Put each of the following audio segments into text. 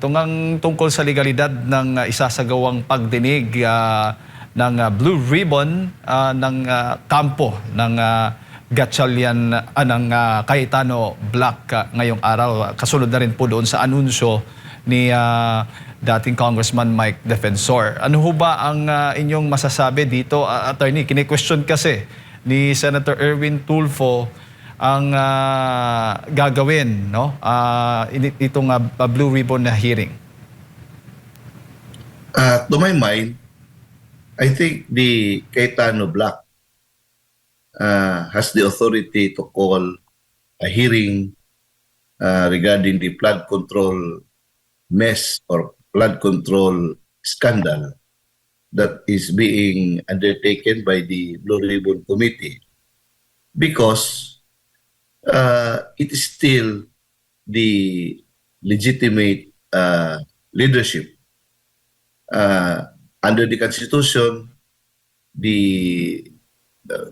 Ito ngang tungkol sa legalidad ng isasagawang pagdinig ng Blue Ribbon ng kampo ng Gatchalian ng Cayetano Black ngayong araw. Kasunod na rin po doon sa anunsyo ni dating Congressman Mike Defensor. Ano ho ba ang inyong masasabi dito, Attorney? Kine-question kasi ni Senator Erwin Tulfo ang gagawin, no? Itong Blue Ribbon na hearing. To my mind, I think the Cayetano Black has the authority to call a hearing regarding the flood control mess or flood control scandal that is being undertaken by the Blue Ribbon Committee, because it is still the legitimate leadership. Under the Constitution, the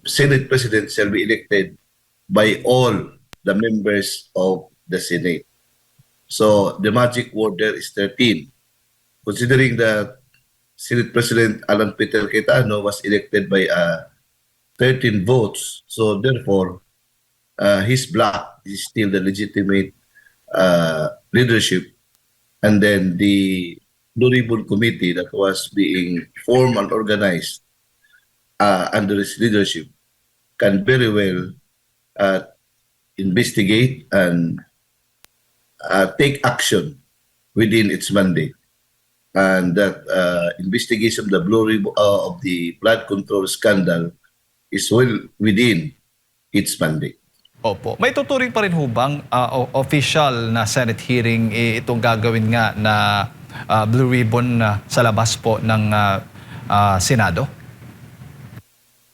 Senate President shall be elected by all the members of the Senate. So the magic word there is 13. Considering that Senate President Alan Peter Cayetano was elected by 13 votes, so therefore his bloc is still the legitimate leadership. And then the Blue Ribbon Committee that was being formed and organized under his leadership can very well investigate and take action within its mandate. And that investigation of the Blue Ribbon of the flood control scandal is well within its mandate. Opo. May tuturing pa rin hubang official na Senate hearing itong gagawin nga na Blue Ribbon sa labas po ng Senado?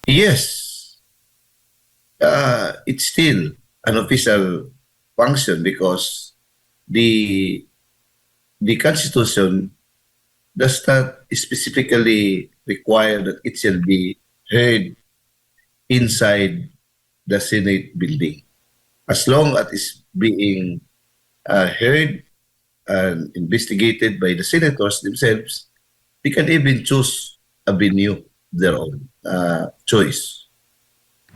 Yes. It's still an official function because the Constitution does not specifically require that it shall be heard inside the Senate building. As long as it's being heard and investigated by the senators themselves, they can even choose a venue of their own choice.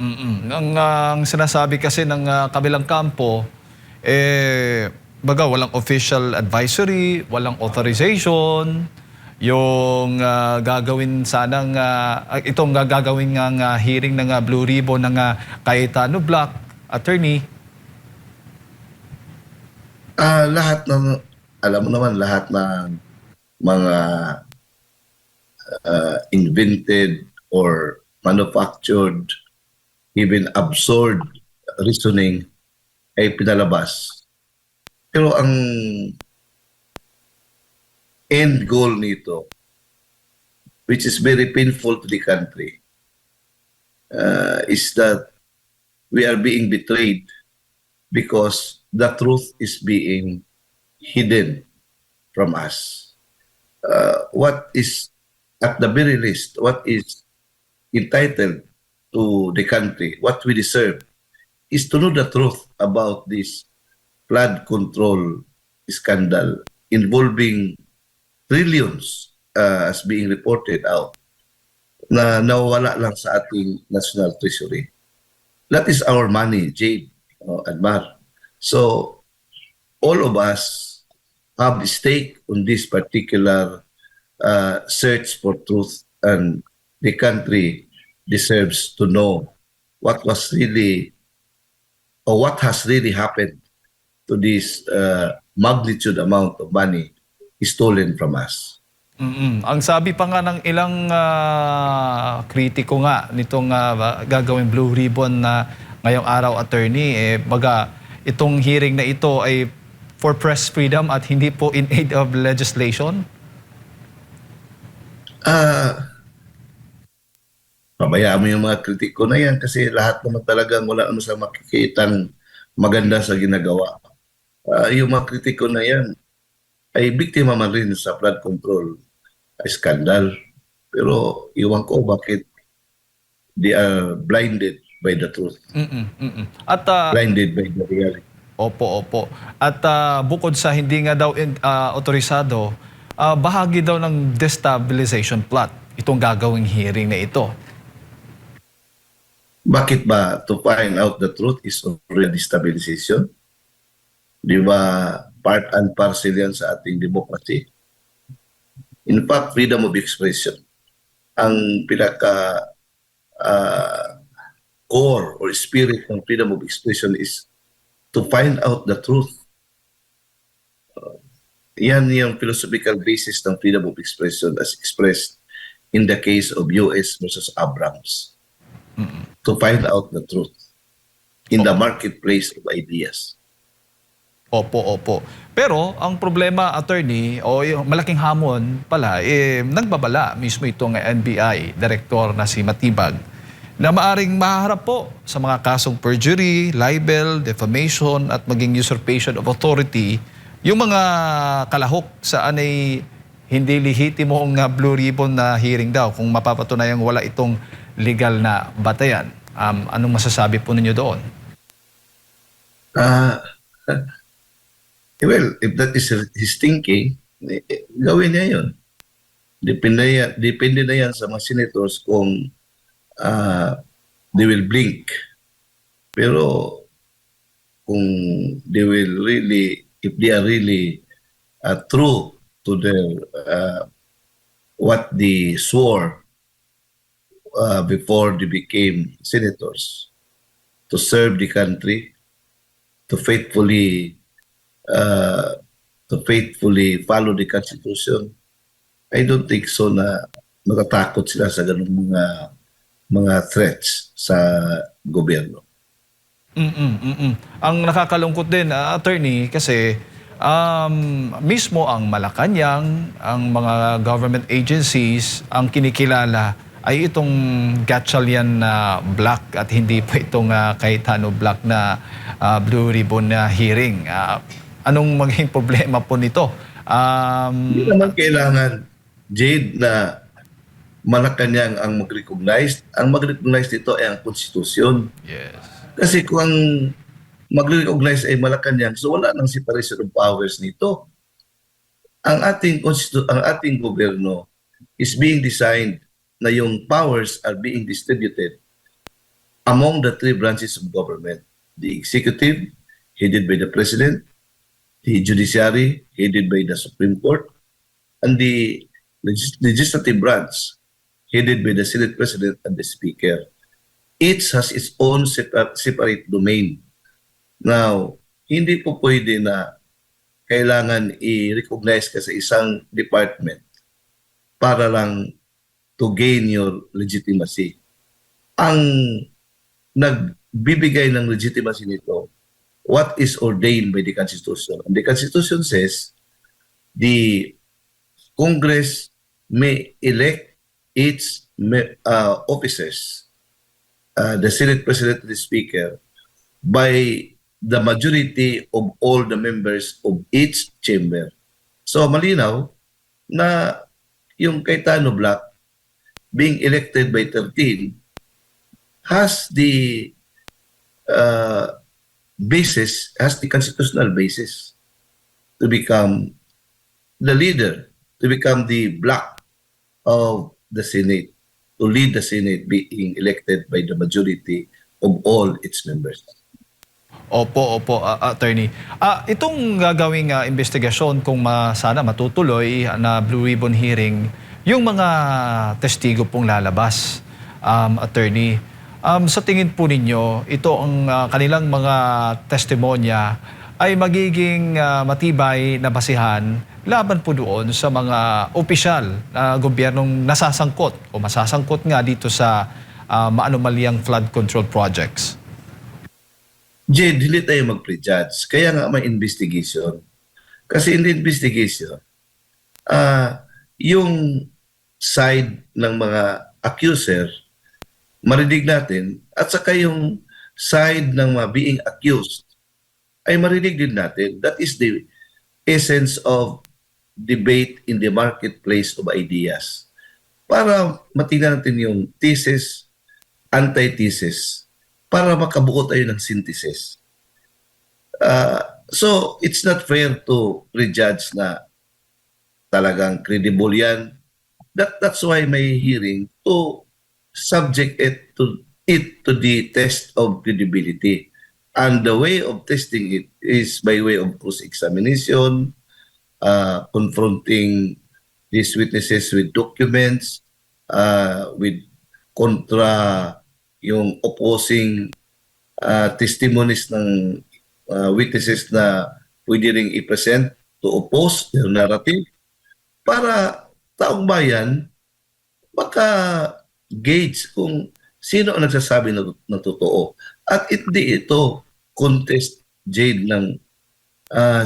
Ang sinasabi kasi ng kabilang kampo, baga walang official advisory, walang authorization, yung gagawin sanang, itong gagawin ng hearing ng Blue Ribbon ng Cayetano Black, Attorney. Lahat ng, alam mo naman, lahat ng mga invented or manufactured, even absurd reasoning ay pinalabas. Pero ang end goal nito, which is very painful to the country, is that we are being betrayed because the truth is being hidden from us. What is, at the very least, what is entitled to the country, what we deserve, is to know the truth about this flood control scandal involving trillions as being reported out na nawawala lang sa ating national treasury. That is our money, Jade and Mar. So all of us have a stake on this particular search for truth, and the country deserves to know what was really or what has really happened to this magnitude amount of money stolen from us. Ang sabi pa nga ng ilang kritiko nga nitong gagawing Blue Ribbon na ngayong araw, Attorney, baga itong hearing na ito ay for press freedom at hindi po in aid of legislation? Pabayaan mo yung mga kritiko na yan kasi lahat naman talagang wala naman sa makikitang maganda sa ginagawa. Yung mga kritiko na yan ay biktima man rin sa flood control scandal. Pero iwan ko bakit they are blinded by the truth. At Blinded by the reality. Opo, opo. At bukod sa hindi nga daw otorisado, bahagi daw ng destabilization plot itong gagawing hearing na ito. Bakit ba to find out the truth is already stabilization? Di ba part and parcel yan sa ating democracy? In fact, freedom of expression, ang pinaka uh, core or spirit ng freedom of expression is to find out the truth. Yan yung philosophical basis ng freedom of expression as expressed in the case of US versus Abrams. To find out the truth in the marketplace of ideas. Opo, opo. Pero ang problema, attorney, o yung malaking hamon pala, nagbabala mismo itong NBI director na si Matibag na maaring maharap po sa mga kasong perjury, libel, defamation at maging usurpation of authority yung mga kalahok saan ay hindi lehitimong Blue Ribbon na hearing daw kung mapapatunayang wala itong legal na batayan. Anong masasabi po ninyo doon? Uh, well, if that is his thinking, gawin niya yun. Depende na yan sa mga senators kung they will blink. Pero kung they will really, if they are really true to their what they swore before they became senators, to serve the country, to faithfully follow the Constitution, I don't think so na matatakot sila sa ganung mga threats sa gobyerno. Ang nakakalungkot din, attorney, kasi mismo ang Malacanang, ang mga government agencies, ang kinikilala ay itong Gatchalian na black at hindi po itong Cayetano Black na Blue Ribbon na hearing. Anong maging problema po nito? Hindi naman kailangan, Jade, na Malacanang ang mag-recognize. Ang mag-recognize dito ay ang konstitusyon. Yes. Kasi kung ang mag-recognize ay Malacanang, so wala nang separation of powers nito. Ang ating gobyerno is being designed na yung powers are being distributed among the three branches of government. The executive, headed by the president, the judiciary, headed by the Supreme Court, and the legislative branch, headed by the Senate President and the Speaker. Each has its own separate domain. Now, hindi po pwede na kailangan i-recognize ka sa isang department para lang to gain your legitimacy. Ang nagbibigay ng legitimacy nito, what is ordained by the Constitution. And the Constitution says the Congress may elect its officers, the Senate President and the Speaker, by the majority of all the members of each chamber. So malinaw na yung Cayetano Black being elected by 13 has the constitutional basis to become the leader, to become the block of the Senate, to lead the Senate being elected by the majority of all its members. Opo, attorney. Itong gagawing investigasyon kung sana matutuloy na Blue Ribbon hearing, yung mga testigo pong lalabas, attorney, sa tingin po ninyo, ito ang kanilang mga testimonya ay magiging matibay na basihan laban po doon sa mga opisyal na gobyernong nasasangkot o masasangkot nga dito sa maanomaliang flood control projects. Jade, hindi tayo mag-prejudge. Kaya nga may investigation. Kasi in the investigation, yung side ng mga accuser, marinig natin, at saka yung side ng mga being accused, ay marinig din natin. That is the essence of debate in the marketplace of ideas. Para matingnan natin yung thesis, antithesis, para makabuo tayo ng synthesis. So it's not fair to prejudge na talagang credible yan. That's why may hearing to subject it to the test of credibility. And the way of testing it is by way of cross-examination, confronting these witnesses with documents, with kontra yung opposing testimonies ng witnesses na pwede ring i-present to oppose their narrative para taong bayan maka-gauge kung sino ang nagsasabi na totoo. At hindi ito contest, Jade, ng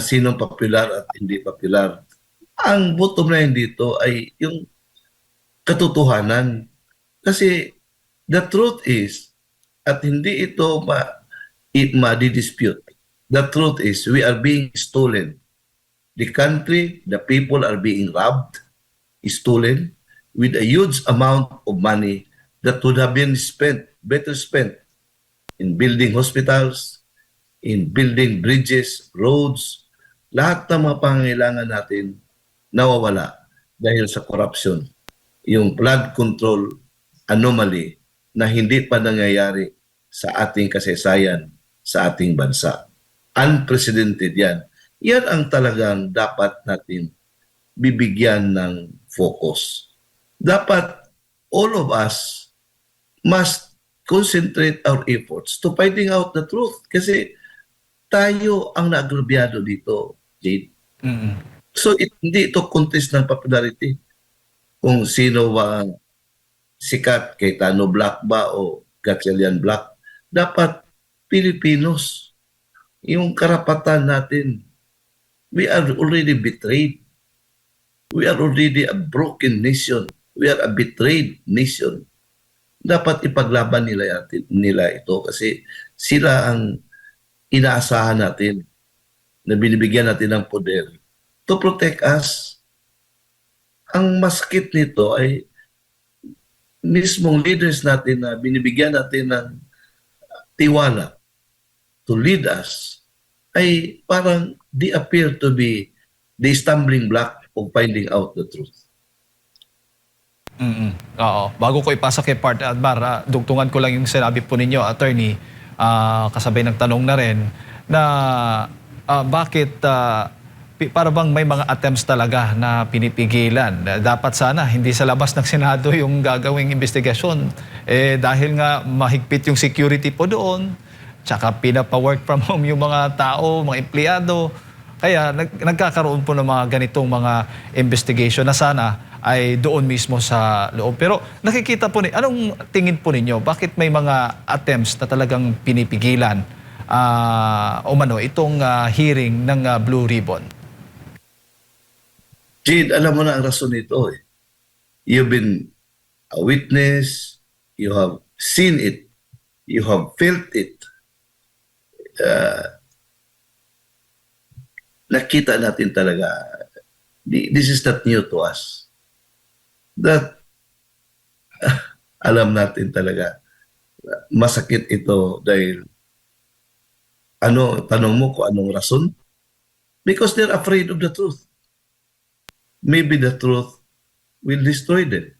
sinong popular at hindi popular. Ang bottom line dito ay yung katotohanan. Kasi the truth is, at hindi ito ma-dispute, the truth is we are being stolen. The country, the people are being robbed, stolen, with a huge amount of money that would have been spent, better spent, in building hospitals, in building bridges, roads, lahat ng mga pangangailangan natin nawawala dahil sa corruption. Yung flood control anomaly na hindi pa nangyayari sa ating kasaysayan, sa ating bansa. Unprecedented yan. Yan ang talagang dapat natin bibigyan ng focus. Dapat all of us must concentrate our efforts to finding out the truth. Kasi tayo ang naagrabyado dito, Jade. Mm-mm. So hindi ito contest ng popularity. Kung sino ba sikat, kay Tano Black ba o Gatchalian Black. Dapat Pilipinos, yung karapatan natin. We are already betrayed. We are already a broken nation. We are a betrayed nation. Dapat ipaglaban nila ito kasi sila ang inaasahan natin na binibigyan natin ng poder to protect us. Ang maskit nito ay mismong leaders natin na binibigyan natin ng tiwala to lead us ay parang they appear to be the stumbling block of finding out the truth. Mm-mm. Oo. Bago ko ipasa kay Part Adbar, dugtungan ko lang yung sinabi po ninyo, attorney, kasabay ng tanong na rin, na bakit para bang may mga attempts talaga na pinipigilan. Dapat sana hindi sa labas ng Senado yung gagawing investigasyon. Dahil nga mahigpit yung security po doon, tsaka pinapa-work from home yung mga tao, mga empleyado. Kaya nagkakaroon po ng mga ganitong mga investigation na sana ay doon mismo sa loob. Pero nakikita po, anong tingin po ninyo? Bakit may mga attempts na talagang pinipigilan itong hearing ng Blue Ribbon? Jade, alam mo na ang rason nito eh. You've been a witness, you have seen it, you have felt it. Nakita natin talaga, this is not new to us. That alam natin talaga, masakit ito dahil tanong mo kung anong rason? Because they're afraid of the truth. Maybe the truth will destroy them.